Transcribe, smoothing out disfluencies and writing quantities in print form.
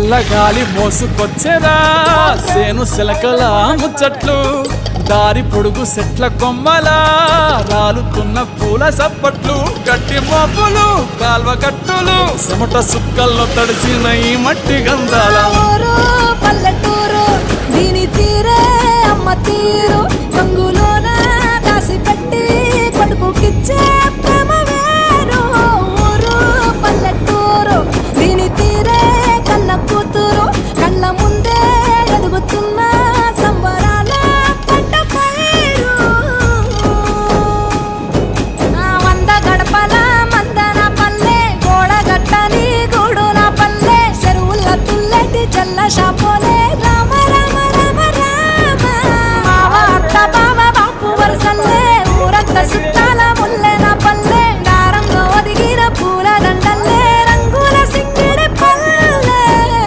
చల్లగాలి మోసుకొచ్చేరా సేను శిలకల ముచ్చట్లు దారి పొడుగు సెట్ల కొమ్మలా రాలుతున్న పూల సప్పట్లు గట్టి మోపులు కాల్వ కట్టులు చెమట సుక్కల్లో తడిసిన ఈ మట్టి గంధాల పల్లెటూరు దీని తీరే అమ్మ తీరు గంగులోన దాసి పెట్టి కొడుకుకిచ్చే ప్రేమ వేరు ఊరు పల్లెటూరు దీని తీరే కన్న కూతురు కళ్ళ ముందే ఎదుగుతున్న సంబరాల పంట పైరు వంద గడపల మందన పల్లె గోడ గట్టని గూడున పల్లె చెరువుల తుల్లటి చల్ల షాపోలే